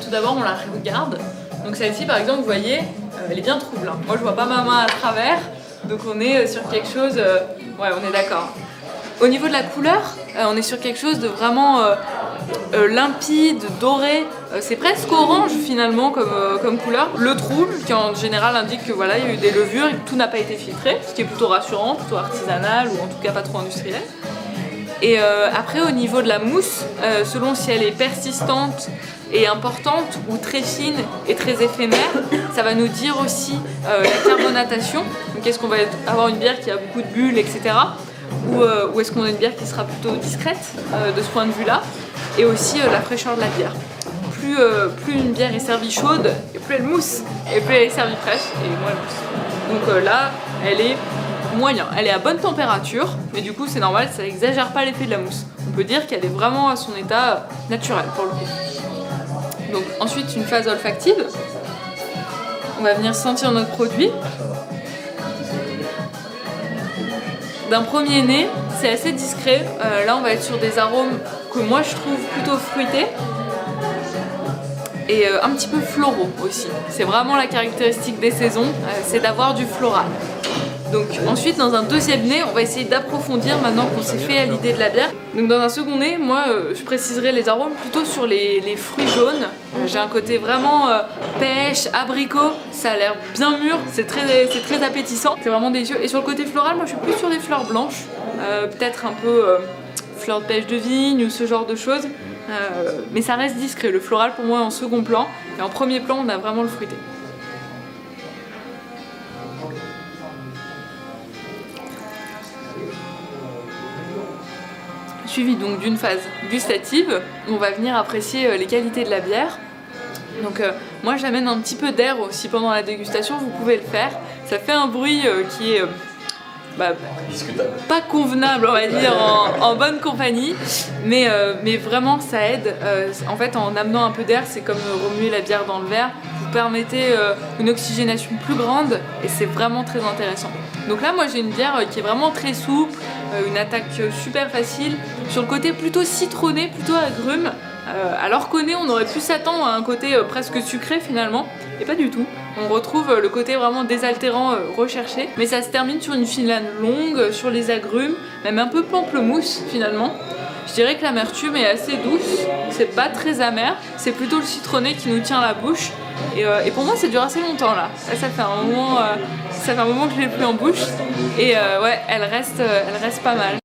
Tout d'abord, on la regarde. Donc celle-ci, par exemple, vous voyez, elle est bien trouble. Hein. Moi, je vois pas ma main à travers. Donc on est sur quelque chose... ouais, on est d'accord. Au niveau de la couleur, on est sur quelque chose de vraiment limpide, doré. C'est presque orange finalement comme couleur. Le trouble, qui en général indique que voilà, il y a eu des levures et que tout n'a pas été filtré, ce qui est plutôt rassurant, plutôt artisanal ou en tout cas pas trop industriel. Et après, au niveau de la mousse, selon si elle est persistante et importante ou très fine et très éphémère, ça va nous dire aussi la carbonatation. Donc est-ce qu'on va avoir une bière qui a beaucoup de bulles, etc. Ou est-ce qu'on a une bière qui sera plutôt discrète de ce point de vue-là. Et aussi la fraîcheur de la bière. Plus une bière est servie chaude, et plus elle mousse, et plus elle est servie fraîche, et moins elle mousse. Donc là, elle est moyen. Elle est à bonne température, mais du coup c'est normal, ça n'exagère pas l'effet de la mousse. On peut dire qu'elle est vraiment à son état naturel pour le coup. Donc ensuite une phase olfactive. On va venir sentir notre produit. D'un premier nez, c'est assez discret. Là on va être sur des arômes que moi je trouve plutôt fruités. Et un petit peu floraux aussi. C'est vraiment la caractéristique des saisons, c'est d'avoir du floral. Donc ensuite dans un deuxième nez, on va essayer d'approfondir maintenant qu'on s'est fait à l'idée de la bière. Donc dans un second nez, moi je préciserai les arômes plutôt sur les fruits jaunes. J'ai un côté vraiment pêche, abricot, ça a l'air bien mûr, c'est très appétissant, c'est vraiment délicieux. Et sur le côté floral, moi je suis plus sur les fleurs blanches, peut-être un peu fleurs de pêche de vigne ou ce genre de choses. Mais ça reste discret, le floral pour moi est en second plan, et en premier plan on a vraiment le fruité. Suivi donc d'une phase gustative, on va venir apprécier les qualités de la bière. Donc moi j'amène un petit peu d'air aussi pendant la dégustation, vous pouvez le faire. Ça fait un bruit qui est pas convenable on va dire en bonne compagnie, mais vraiment ça aide. En fait en amenant un peu d'air, c'est comme remuer la bière dans le verre, vous permettez une oxygénation plus grande et c'est vraiment très intéressant. Donc là moi j'ai une bière qui est vraiment très souple, une attaque super facile, sur le côté plutôt citronné, plutôt agrume, alors qu'au nez on aurait pu s'attendre à un côté presque sucré finalement, et pas du tout. On retrouve le côté vraiment désaltérant recherché, mais ça se termine sur une filane longue, sur les agrumes, même un peu pamplemousse finalement. Je dirais que l'amertume est assez douce, c'est pas très amer, c'est plutôt le citronné qui nous tient la bouche. Et pour moi ça dure assez longtemps là, ça fait un moment que je l'ai pris en bouche, et ouais, elle reste pas mal.